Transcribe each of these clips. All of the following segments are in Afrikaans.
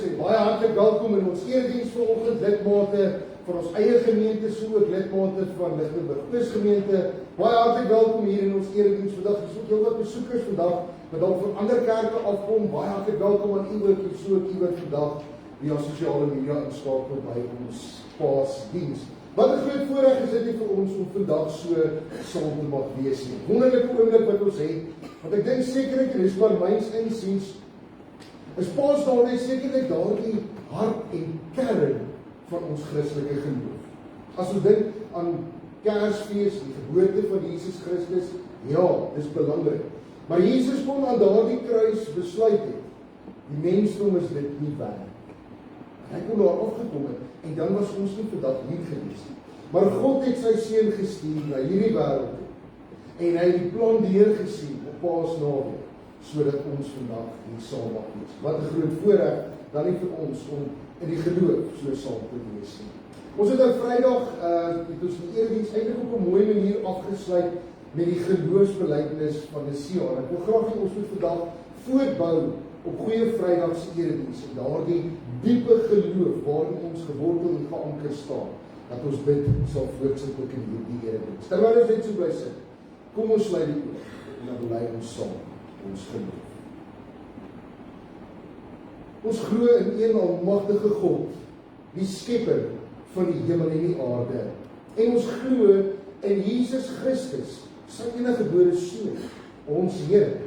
sê baie hartlik welkom in ons erediens vanoggend, lidmate van ons eie gemeente, so ook lidmate van Lichtenburg Oos-gemeente. Baie hartlik welkom hier in ons erediens vandag. Ons het heelwat besoekers vandag wat dalk van ander kerke afkom. Baie hartlik welkom aan u ook, so ook u wat vandag via sosiale media inskakel by ons Paasdiens. Wat 'n groot voorreg is dit vir ons om vandag so saam te mag wees nie. Wonderlike oomblik wat ons het, want ek dink sekerlik en dis maar myns insiens is Paasdag net sekerlik daardie hart en kern van ons Christelike geloof. As ons dink aan Kersfees, die geboorte van Jesus Christus, ja, dis belangrik. Maar Jesus kon aan daardie kruis besluit het, die mensdom is dit nie werd. Hy kon daar afgekom het, en dan was ons nie vandag nie gewees nie. Maar God het sy seun gestuur na hierdie wêreld toe, en hy het die plan deurgesien op Paasnaweek, sodat ons vandag hier saam mag wees. Wat 'n groot voorreg dan nie vir ons om in die geloof so saam te wees nie. Ons het op Vrydag het ons die erediens eintlik op 'n mooi manier afgesluit met die geloofsbelijdenis van die Sion. Ek wil graag hê ons moet vandag voortbou op Goeie Vrydag se erediens en daardie diepe geloof waarin ons gewortel en geanker staan, dat ons dit sal voortsit ook in hierdie erediens. Terwyl ons net so bly sit, kom ons sluit die oë en dan bely ons saam ons geloof. Ons glo in een almagtige God, die skepper van die hemel en die aarde. En ons glo in Jesus Christus, sy eniggebore seun, ons Here,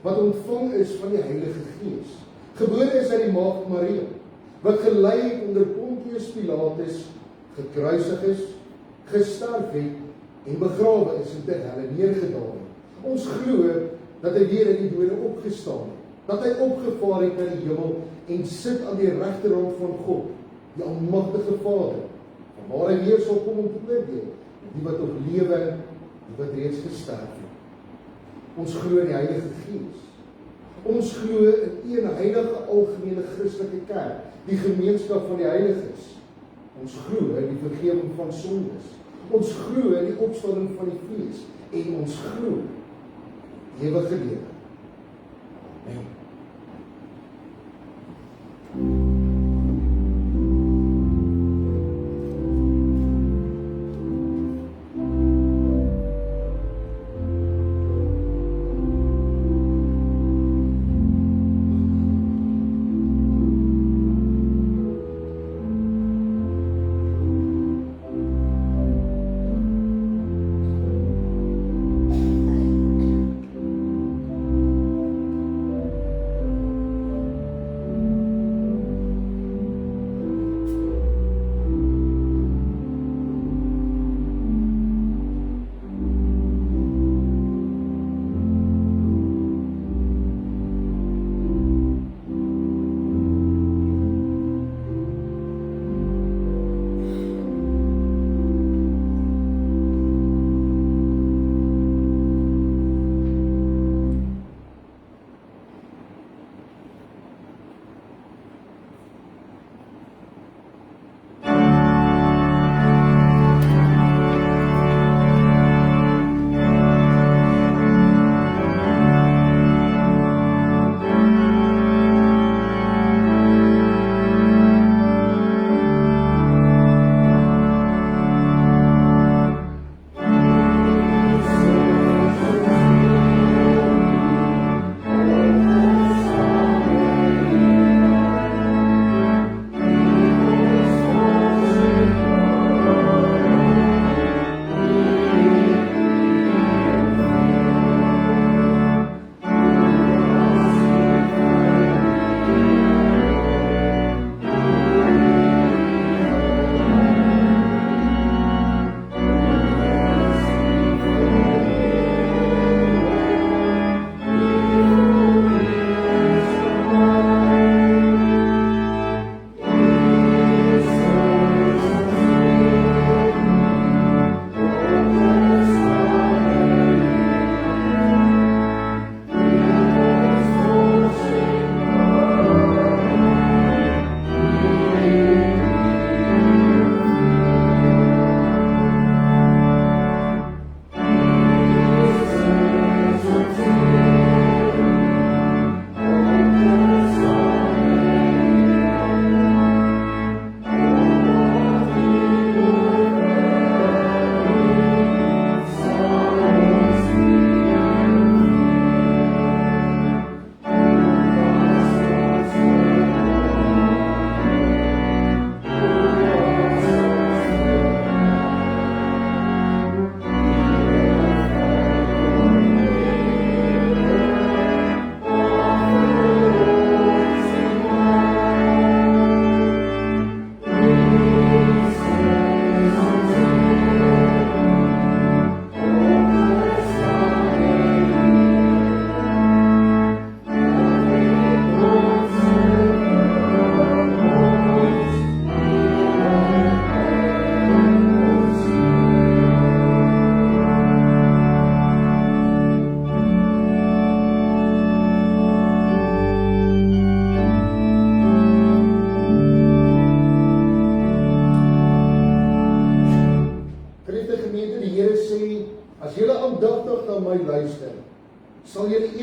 wat ontvang is van die Heilige Gees. Gebore is uit die maagd Maria, wat gelei het onder Pontius Pilatus, gekruisig is, gesterf het en begrawe is en ter helle neergedaal het. Ons glo dat hy weer in die dode opgestaan het, dat hy opgevaar het na die hemel en sit aan die regterhand van God, die almagtige Vader, van waar hy weer sal kom om te oordeel, die wat op lewe, die wat reeds gesterf het. Ons glo in die Heilige Gees. Ons glo in een heilige algemene Christelike kerk, die gemeenskap van die heiliges. Ons glo in die vergifnis van sondes. Ons glo in die opstanding van die vlees en ons glo ewige lewe. Amen.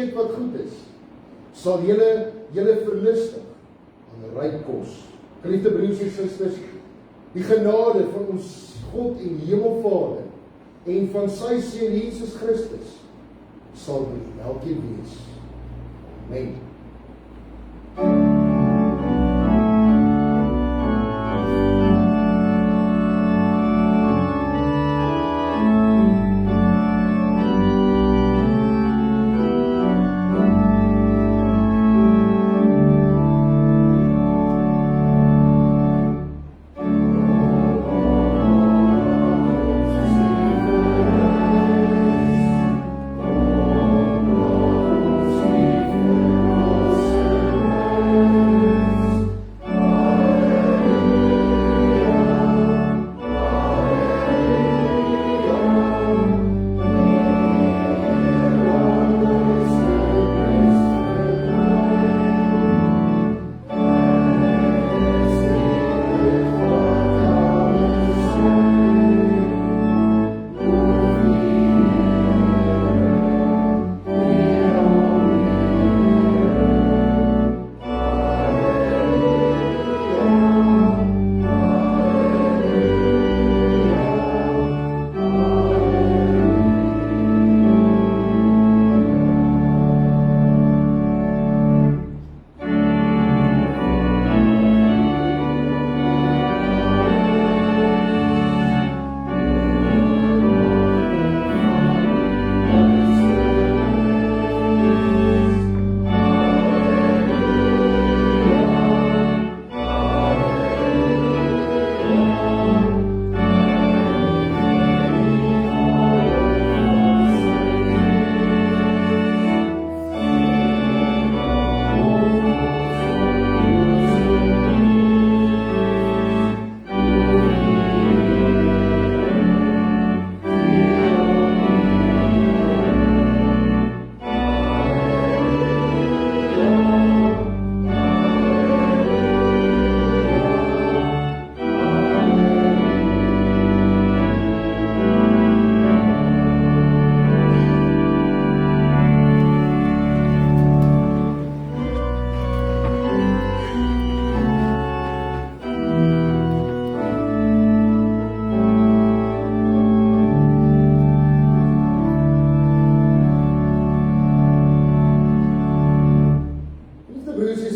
weet wat goed is, sal julle verlustig aan ryk kos. Geliefde broers en susters, die genade van ons God en Hemelvader en van sy Seun Jesus Christus sal met elkeen wees. Amen.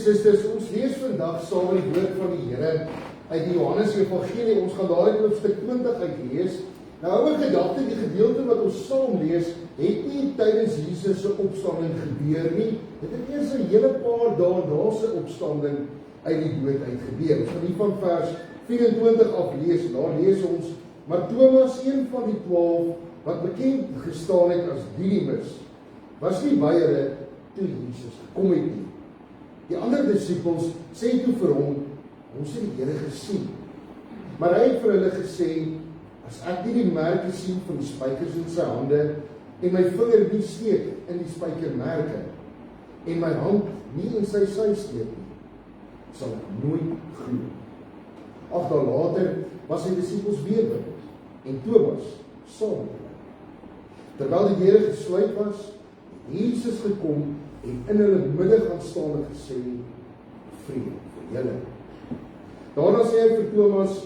Susters, ons lees vandag saam die woord van die Here uit die Johannes Evangelie. Ons gaan dadelik hoofstuk 20 uitlees. Nou hou in gedagte, die gedeelte wat ons saam lees, het nie tydens Jesus se opstanding gebeur nie. Dit het eers 'n hele paar dae na sy opstanding uit die dood uit gebeur. Ons gaan hier van vers 24 af lees. Daar lees ons: maar Thomas, een van die 12 wat bekend gestaan het as Didymus, was nie by hulle toe Jesus gekom het nie. Die ander disippels sê toe vir hom: ons het die Here gesien. Maar hy het vir hulle gesê: as ek nie die merke sien van die spykers in sy hande en my vinger nie steek in die spykermerke en my hand nie in sy sy steek nie, sal ek nooit glo. 8 dae later was sy disippels weer by en Thomas saam met hulle. Terwyl die deure gesluit was, het Jesus gekom en in hulle midde gaan staan en gesê: vrede vir julle. Daarna sê hy vir Thomas: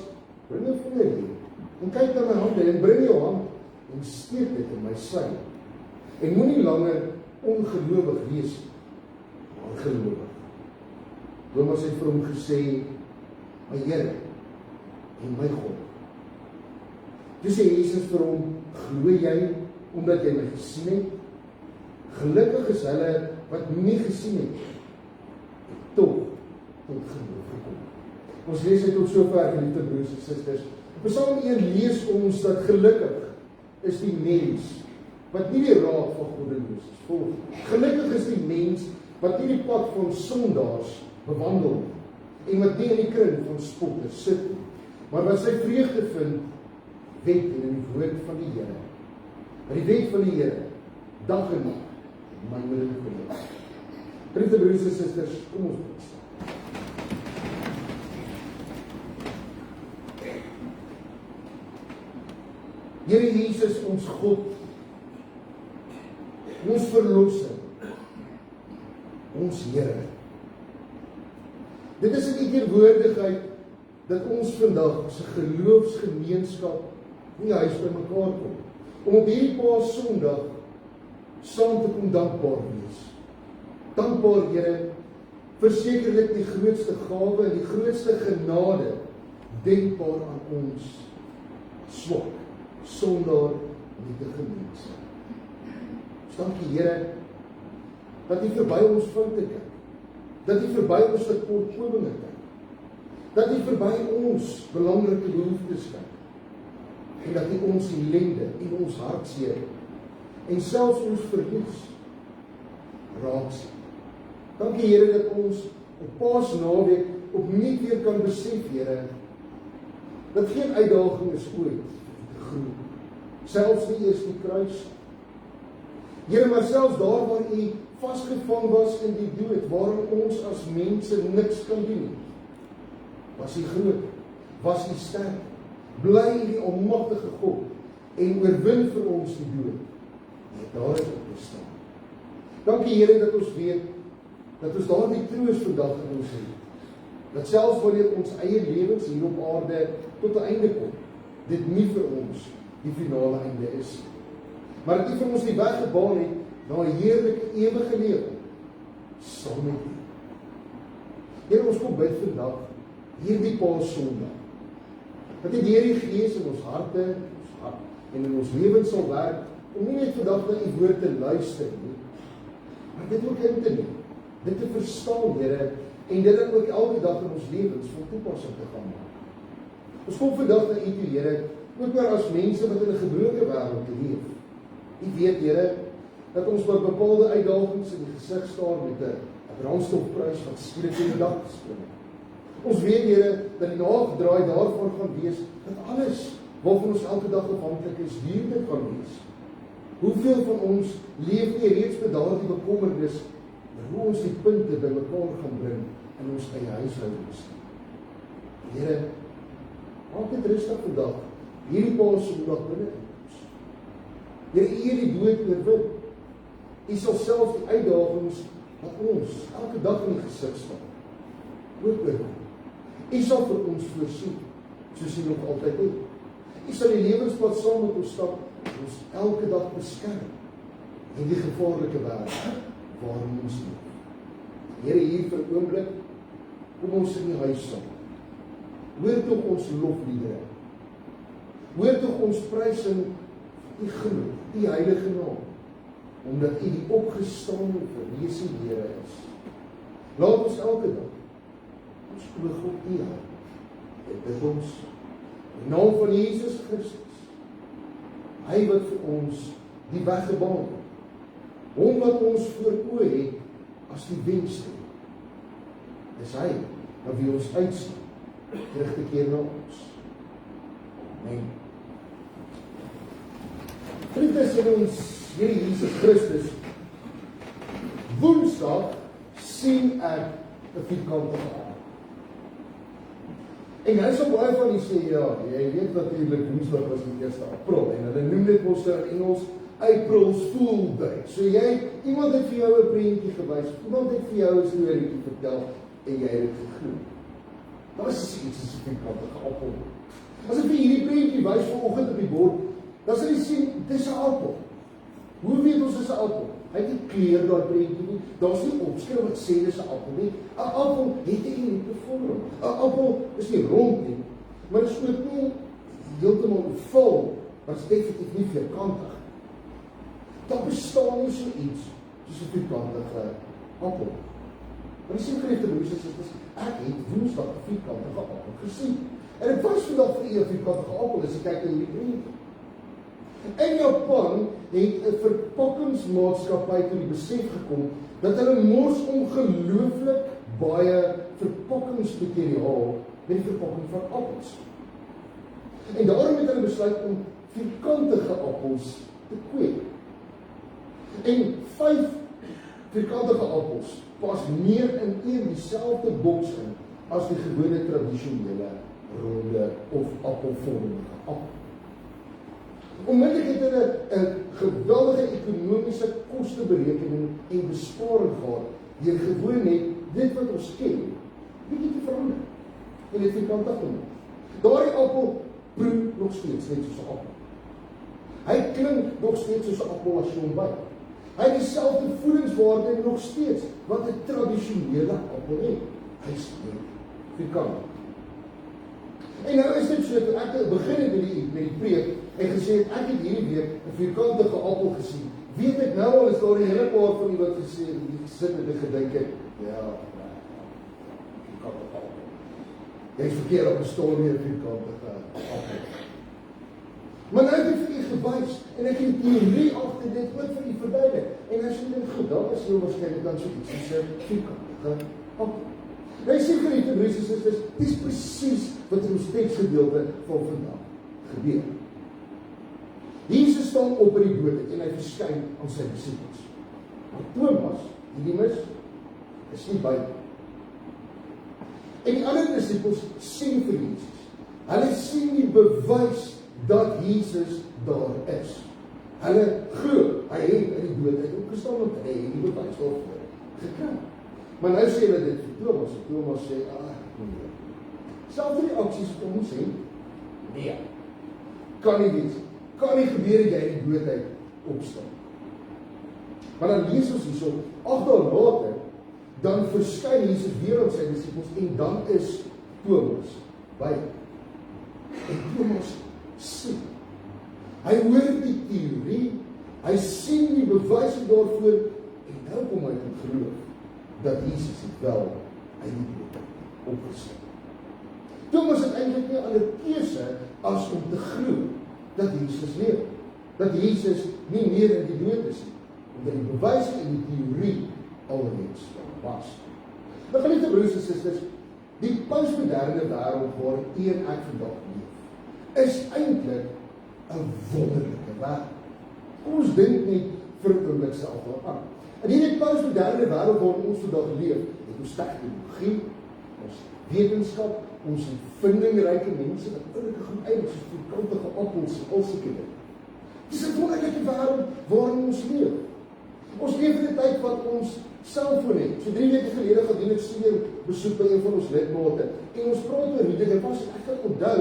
bring jou vinger hier en kyk na my hande en bring jou hand en steek dit in my sy. En moenie langer ongelowig wees nie, maar gelowig. Thomas het vir hom gesê: my Here en my God. Toe sê Jesus vir hom: glo jy omdat jy my gesien het? Gelukkig is hulle wat nie gesien het, tog tot geloof gekom. Ons lees dit tot sover, geliefde broers en susters. Psalm 1 lees ons dat gelukkig is die mens wat nie die raad van goddeloos volg. Gelukkig is die mens wat nie die pad van sondaars bewandel en wat nie in die kring van spotters sit nie, maar wat sy vreugde vind wet in die woord van die Here. By die wet van die Here dag en nag my moeder geloof. Geliefde broers en susters, kom ons bid. Here Jesus, ons God, ons verlosser, Here. Dit is 'n teenwoordigheid dat ons vandag as 'n geloofsgemeenskap in die huis bymekaar kom. Om op hierdie Paasondag saam te kom dankbaar wees. Dankbaar, Here, versekerlik die grootste gawe en die grootste genade denkbaar aan ons swak, sondaar nietige mense. Dankie, Here, dat U verby ons foute kyk, dat U verby ons tekortkominge kyk, dat U verby ons belangrike behoeftes kyk, en dat U ons ellende en ons hartseer en selfs ons verlies raak sien. Dankie, Here, dat ons op Paasnaweek opnuut weer kan besef, Here, dat geen uitdaging is ooit te groot, selfs nie eers die kruis. Here, maar selfs daar waar U vasgevang was in die dood, waarin ons as mense niks kan doen nie, was U groot, was U sterk, bly U die almagtige God, en oorwin vir ons die dood, en daar is opgestaan. Dankie, Here, dat ons weet, dat ons daar die troos vandag in ons het, dat selfs wanneer ons eie lewens hier op aarde tot 'n einde kom, dit nie vir ons die finale einde is, maar dat U vir ons die weg gebaan het na 'n heerlike ewige lewe saam met U. Here, ons kom bid vandag, hierdie Paasondag, dat U deur die Gees in ons harte, en in ons lewens sal werk, om nie net vandag na U woord te luister nie, maar dit ook in te neem, dit te verstaan, Here, en dit dan ook elke dag in ons lewens van toepassing te gaan maak. Ons kom vandag na U toe, Here, ook maar as mense wat in 'n gebroke wêreld leef. U weet, Here, dat ons met bepaalde uitdagings in die gesig staar met 'n brandstofprys wat skielik in die dak spring. Ons weet, Here, dat die nagedraai daarvan gaan wees, dat alles waarvan ons elke dag afhanklik is, duurder kan wees. Hoeveel van ons leef nie reeds met daardie bekommernis, hoe ons die punte bymekaar gaan bring in ons eie huishoudings. Here, maak dit rustig vandag, hierdie Paasondag binne in ons. Here, U het die dood oorwin. U sal self die uitdagings wat ons elke dag in die gesig staan, ook oorwin. U sal vir ons voorsien, soos U nog altyd het. U sal die lewenspad saam met ons stap, en ons elke dag beskerm in die gevaarlike wêreld waarin ons leef. Here, hier vir 'n oomblik, kom ons in die huis saam. Hoor tog ons lofliedere. Hoor tog ons prysing U groot, U heilige naam, omdat U die opgestaane verreëse Here is. Laat ons elke dag ons oog op U hou. Dit bid ons in die naam van Jesus Christus, Hy wat vir ons die weg gebaan het, Hom wat ons voor oë het as die wenster. Dis Hy na wie ons uitstaan, terug te keer na ons. Amen. Vriendes in ons Here Jesus Christus, Woensdag sien ek 'n vierkantige aand. En hy sal baie van die sê, ja, jy weet natuurlik Woensdag was die 1 April, en hulle noem dit mos in Engels April's Fool Day. So iemand het vir jou 'n prentjie gewys, iemand het vir jou 'n storieetjie vertel, en jy het dit geglo. Daar is iets as 'n vierkantige appel. As ek vir hierdie prentjie wys vanoggend op die bord, dan sal jy sien, dis 'n appel. Hoe weet ons dis 'n appel? Hy het nie kleur daai prentjie nie. Daar's nie opskrif wat sê dis 'n appel nie. 'n Appel het 'n unieke vorm. 'n Appel is nie rond nie, maar is ook nie heeltemal vol, maar is definitief nie vierkantig. Daar bestaan nie so iets soos 'n vierkantige appel. Maar die sinkreefte broers en susters, ek het Woensdag 'n vierkantige appel gesien. En ek was vandag vir 'n vierkantige appel, as ek kyk na hierdie prentjie. In Japan het 'n verpakkingsmaatskappy tot die besef gekom dat hulle mors ongelooflik baie verpakkingsmateriaal met die verpakking van appels. En daarom het hulle besluit om vierkantige appels te kweek. En 5 vierkantige appels pas meer in dieselfde boks in as die gewone tradisionele ronde of appelvormige appel. Onmiddellik het hulle 'n geweldige ekonomiese kosteberekening en besparing gehad deur gewoon net dit wat ons ken, bietjie te verander. En dit vierkantig te maak. Daardie appel proe nog steeds net soos 'n appel. Hy klink nog steeds soos 'n appel as jy hom byt. Hy het dieselfde voedingswaarde nog steeds wat 'n tradisionele appel het. Hy is net vierkantig. En nou is dit so, toe ek begin het met die preek, en gesê het, ek het hierdie week 'n vierkantige appel gesien. Weet ek nou al, is daar 'n hele paar van die wat gesê, die gesit het en gedink het, ja, vierkantige appel. Jy is verkeerd op 'n stoel weer 'n vierkantige appel. Maar nou het ek vir u gewys, en ek het die theorie agter dit ook vir u verduidelik. En as jy dink, goed, daar is heel waarskynlik dan so iets soos 'n vierkantige appel. Nou sê geliefde broers en susters, dit is presies wat in ons teksgedeelte van vandag gebeur. Jesus staan op by die dood en hy verskyn aan sy disippels. Maar Thomas, Didymus, is nie by. En die ander disippels sien vir Jesus. Hulle sien die bewys dat Jesus daar is. Hulle glo, hy het uit die dood uit opgestaan, want hy het die bewys daarvoor gekry. Maar nou sê hulle dit vir Thomas, en Thomas sê, nee. Selfs die aksies wat ons sê, nee, kan nie wees. Kan nie gebeur dat jy die dood uit opstaan. Maar dan lees ons hierso, 8 dae later, dan verskyn Jesus weer aan sy disippels, en dan is Thomas by. En Thomas sien. Hy hoor die theorie, hy sien die bewyse daarvoor, en nou kom hy tot geloof dat Jesus het wel uit die dood opgestaan. Thomas het eintlik nie ander keuse as om te glo dat Jesus leef, dat Jesus nie meer in die dood is nie, omdat die bewyse en die theorie alreeds was. Maar geliefde broers en susters, die postmoderne wêreld waarin u en ek vandag leef, is eintlik 'n wonderlike wêreld. Kom ons dink net vir 'n oomblik self daaraan. In hierdie postmoderne wêreld waarin ons vandag leef, het ons tegnologie, ons wetenskap, ons vindingryke mense wat oulike goed uit soos vierkantige appels en al sulke dinge. Dis 'n wonderlike wêreld waarin ons leef. Ons leef in 'n tyd wat ons selfoon het. So 3 weke gelede gaan doen ek senior besoek by een van ons lidmate en ons praat oor hoe dit was. Ek kan onthou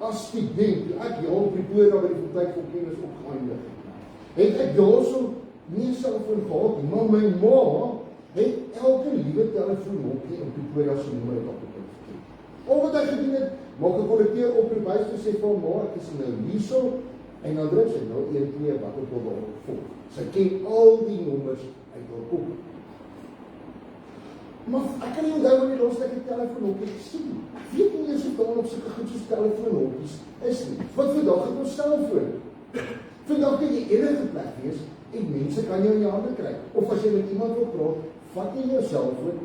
as student, toe ek jaar in Pretoria by die fakulteit van kennis opgeëindig het ek daarso nie selfoon gehad nie, maar my ma het elke liewe telefoonhokkie in Pretoria se nommer op die punt gekry. Al wat hy gedoen het, maak 'n konnekteur oproep huis toe sê vir ma, ek is nou hierso en dan druk sy nou 1 2 wat ook al daar volg. Sy ken al die nommers uit haar kop. Maar ek kan nie onthou wanneer die laaste keer 'n telefoonhokkie gesien het. Ek weet nie eens of daar op sulke goed soos telefoonhokkies is nie. Want vandag het ons selfoon. Vandag kan jy enige plek wees en mense kan jou in jou hande kry. Of as jy met iemand wil praat, vat jy jou selfoon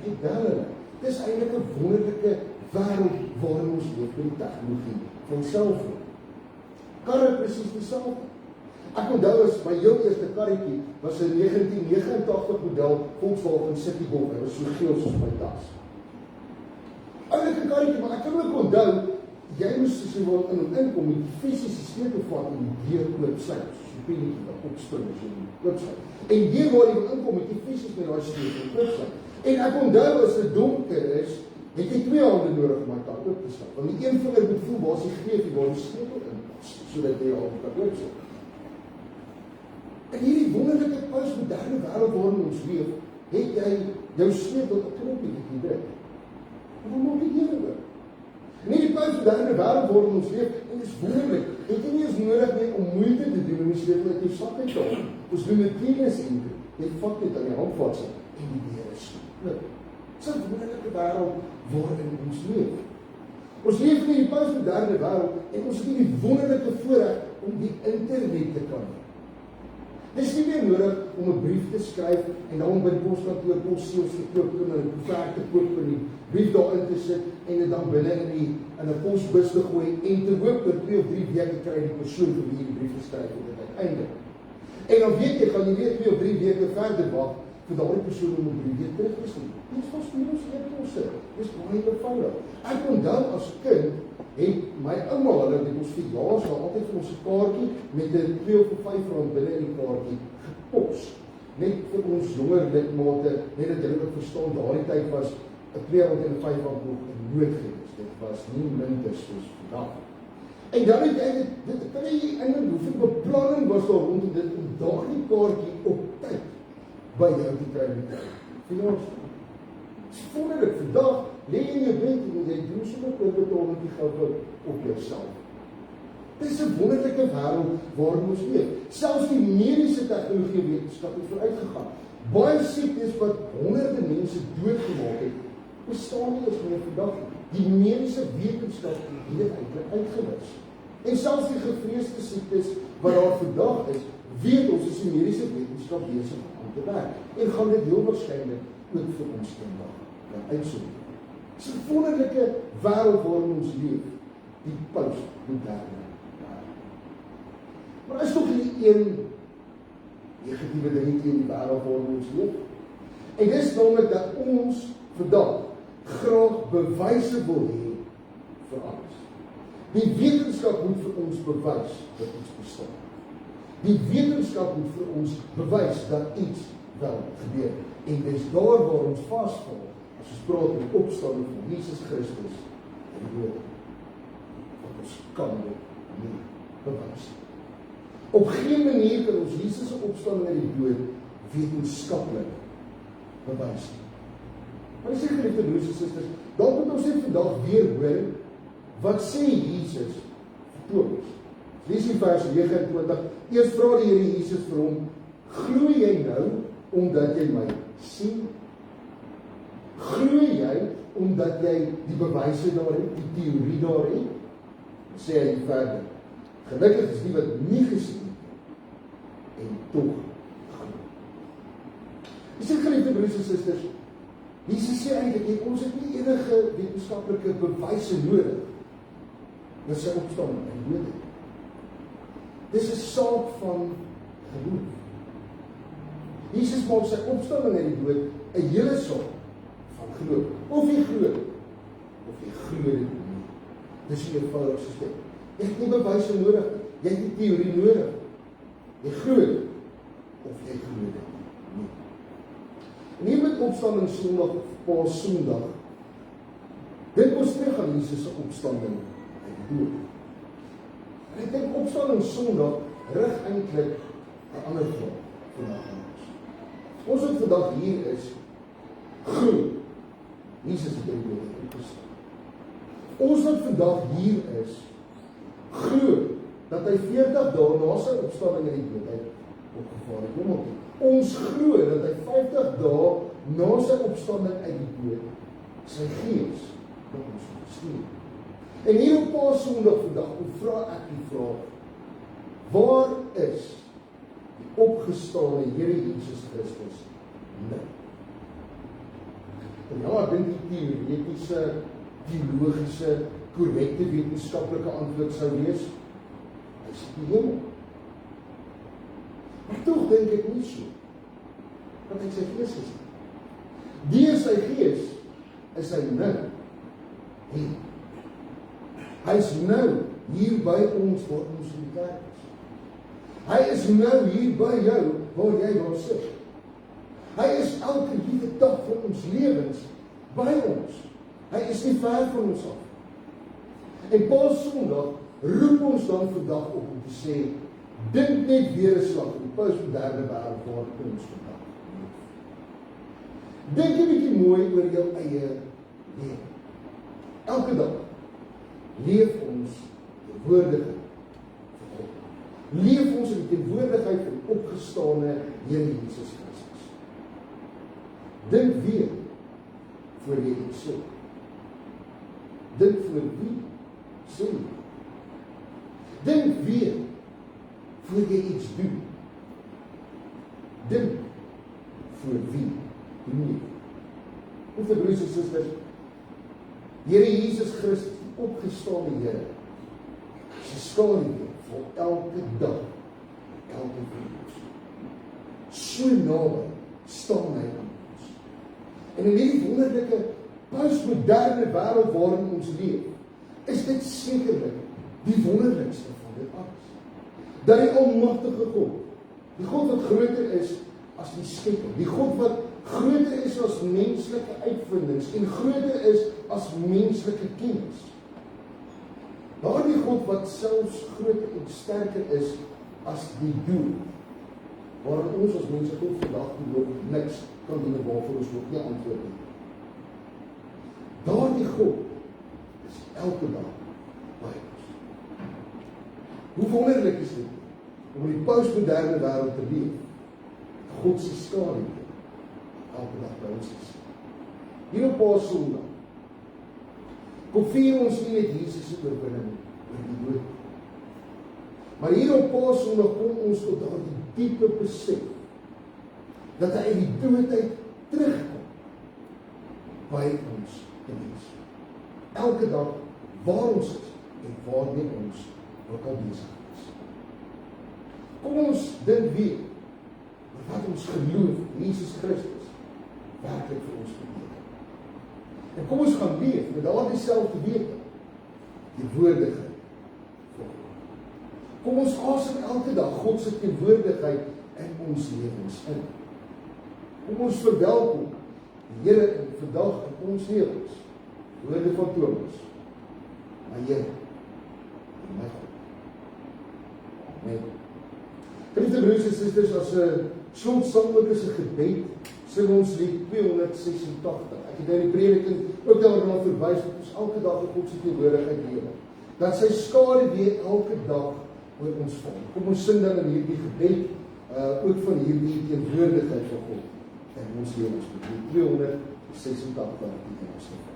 en jy bel hulle. Dis eintlik 'n wonderlike wêreld waarin ons leef met die tegnologie van selfoon. Karre presies dieselfde. Ek onthou as my heel eerste karretjie was 'n 1989 model Volkswagen City Golf. Hy was so geel soos my tas. Oulike karretjie, maar ek kan ook onthou jy moes soos jy wil inkom met die fisiese sleutel vat en die deur oopsluit. Soos die pennetjie wat opspring as jy oopsluit. En deur waar jy wil inkom met die fisies met daai sleutel oopsluit. En ek onthou as dit donker is, het jy 2 hande nodig om my kar oop te sluit. Want die een vinger moet voel waar sy greep waar die sleutel in pas, sodat jy al kan oopsluit. In hierdie wonderlike postmoderne wêreld waarin ons leef, het jy jou sleutel op 'n knoppie gedruk. En dan maak jy dit oop. In hierdie postmoderne wêreld waarin ons leef, en dit is wonderlik, het jy nie eens nodig meer om moeite te doen om die sleutel uit jou sak te haal. Ons doen dit kennis en jy vat dit aan die handvatsel en die deur is oop. Dis 'n wonderlike wêreld waarin ons leef. Ons leef in hierdie postmoderne wêreld en ons het die wonderlike voorreg om die internet te kan. Dis nie meer nodig om 'n brief te skryf en dan by die poskantoor posseels te koop en 'n koevert te koop en die brief daarin te sit en dit dan binne in 'n posbus te gooi en te hoop dat 2 of 3 weke kry die persoon vir wie jy die brief geskryf het dit uiteindelik. En dan weet jy, gaan jy weer 2 of 3 weke verder wag vir daardie persoon om 'n brief weer terug te stuur. Dis vas nie ons e-posse. Dis baie eenvoudig. Ek onthou as kind het my ouma hulle het ons verjaarsdag altyd vir ons 'n kaartjie met 'n 2 of 5 rand binne in die kaartjie gepos. net vir ons jonger lidmate, net dat julle ook verstaan, daardie tyd was 'n 205 nog 'n nood gewees. Dit was nie minder soos vandag. En dan het jy dit kan jy in hoeveel beplanning was daar rondom dit om daardie kaartjie op tyd by jou te kry. Vir ons, wonderlik, vandag lê jy in jou bed en jy doen sommer oorbetaling die geld op jouself. Dit is 'n wonderlike wêreld waarin ons leef. Selfs die mediese tegnologie en wetenskap het vooruit gegaan. Baie siektes wat honderde mense doodgemaak het, bestaan nie eens meer vandag nie. Die mediese wetenskap het dit eintlik uitgewis. En selfs die gevreesde siektes wat daar vandag is, weet ons is die mediese wetenskap besig om te werk. En gaan dit heel waarskynlik ook vir ons vandag uitsoek. Dit is 'n wonderlike wêreld waarin ons leef, die postmoderne wêreld. Maar is tog nie een negatiewe dingetjie in die wêreld waarin ons leef. En dis naamlik dat ons vandag graag bewyse wil hê vir alles. Die wetenskap moet vir ons bewys dat iets bestaan. Die wetenskap moet vir ons bewys dat iets wel gebeur. En dis daar waar ons vasval as ons praat oor die opstanding van Jesus Christus en die dood. Want ons kan dit nie bewys. Op geen manier kan ons Jesus se opstanding uit die dood wetenskaplik bewys nie. Maar ek sê geliefde broers en susters, dalk moet ons net vandag weer hoor wat sê Jesus vir Thomas. Lees in vers 29. Eers vra die Here Jesus vir hom, glo jy nou omdat jy my sien? Glo jy omdat jy die bewyse daar het, die teorie daar het? Sê hy verder. Gelukkig is die wat nie gesien het en tog glo. Jy sê geliefde broers en susters, Jesus sê eintlik, ons het nie enige wetenskaplike bewyse nodig met sy opstanding uit die dood. Dis 'n saak van geloof. Jesus maak sy opstanding uit die dood 'n hele saak van geloof. Of jy glo dit nie. Dis nie eenvoudig soos dit. Jy het nie bewyse nodig, jy het nie teorie nodig. Jy glo dit of jy glo dit nie. En hier met opstanding Sondag, Paasondag, dink ons terug aan Jesus se opstanding uit die dood. En ek dink opstanding Sondag rig eintlik 'n ander vraag vandag aan ons. Ons wat vandag hier is, glo Jesus het uit die dood opgestaan. Ons wat vandag hier is, glo dat hy 40 dae na sy opstanding uit die dood uit opgevaar het. Ons glo dat hy 50 dae na sy opstanding uit die dood sy gees op ons gestuur. En hier op Paasondag vandag, vra ek die vraag, waar is die opgestane Here Jesus Christus nou? En ja, ek dink die teoretiese, teologiese, korrekte wetenskaplike antwoord sou wees, hy is in die hemel. Maar tog dink ek nie so, want hy sy gees is. Deur sy gees is hy nou hier. Hy is nou hier by ons waar ons in die kerk is. Hy is nou hier by jou waar jy daar sit. Hy is elke liewe dag van ons lewens by ons. Hy is nie ver van ons af. En Paasondag roep ons dan vandag op om te sê, dink net weer 'n slag in die postmoderne wêreld waar ons vandag leef. Dink 'n bietjie mooi oor jou eie lewe. Elke dag leef ons teenwoordigheid van God. Leef ons in die teenwoordigheid van opgestane Here Jesus Christus. Dink weer voor jy iets sê. Dink voor wie sê jy? Dink weer voor jy iets doen. Dink voor wie doen jy? Lieve broers en susters, Here Jesus Christus, die opgestane Here, sy skaduwee vir elke dag, elke week. So naby staan hy aan ons. En in hierdie wonderlike postmoderne wêreld waarin ons leef, is dit sekerlik die wonderlikste van dit alles. Dat die almagtige God, die God wat groter is as die skepper, die God wat groter is as menslike uitvindings en groter is as menslike kennis. Daardie God wat selfs groter en sterker is as die doel, waarin ons as mense tot vandag toe nog niks kan doen en waarvoor ons nog nie antwoord het. Daardie God is elke dag by ons. Hoe wonderlik is dit om in die postmoderne wêreld te leef, God se skadu elke dag by ons is. Hier op Paasondag kom vier ons nie net Jesus se oorwinning oor die dood, maar hier op Paasondag kom ons tot daardie diepe besef dat hy uit die dood uit terugkom by ons te wees. Elke dag waar ons is en waarmee ons ook al besig is. Kom ons dink weer wat ons geloof in Jesus Christus werklik vir ons beteken. En kom ons gaan leef met daardie selfde wete, die woordigheid van God. Kom ons asem elke dag God se teenwoordigheid in ons lewens in. Kom ons verwelkom die Here in vandag in ons lewens. Woorde van Thomas. My Here en my God. Amen. Geliefde broers en susters, as 'n slotsaamlik is 'n gebed, sing ons lied 286. Ek het in die prediking ook daarna verwys dat ons elke dag in God se teenwoordigheid lewe. Dat sy skadu weer elke dag oor ons val. Kom ons sing dan in hierdie gebed ook van hierdie teenwoordigheid van God in ons lewens. 286 die eerste vers.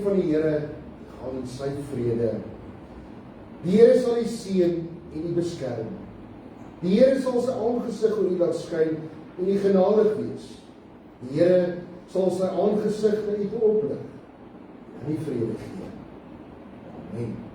Van die Here gaan in sy vrede. Die Here sal u seën en u beskerm. Die Here sal sy aangesig oor u laat skyn en u genadig wees. Die Here sal sy aangesig na u oplig en u vrede gee. Amen.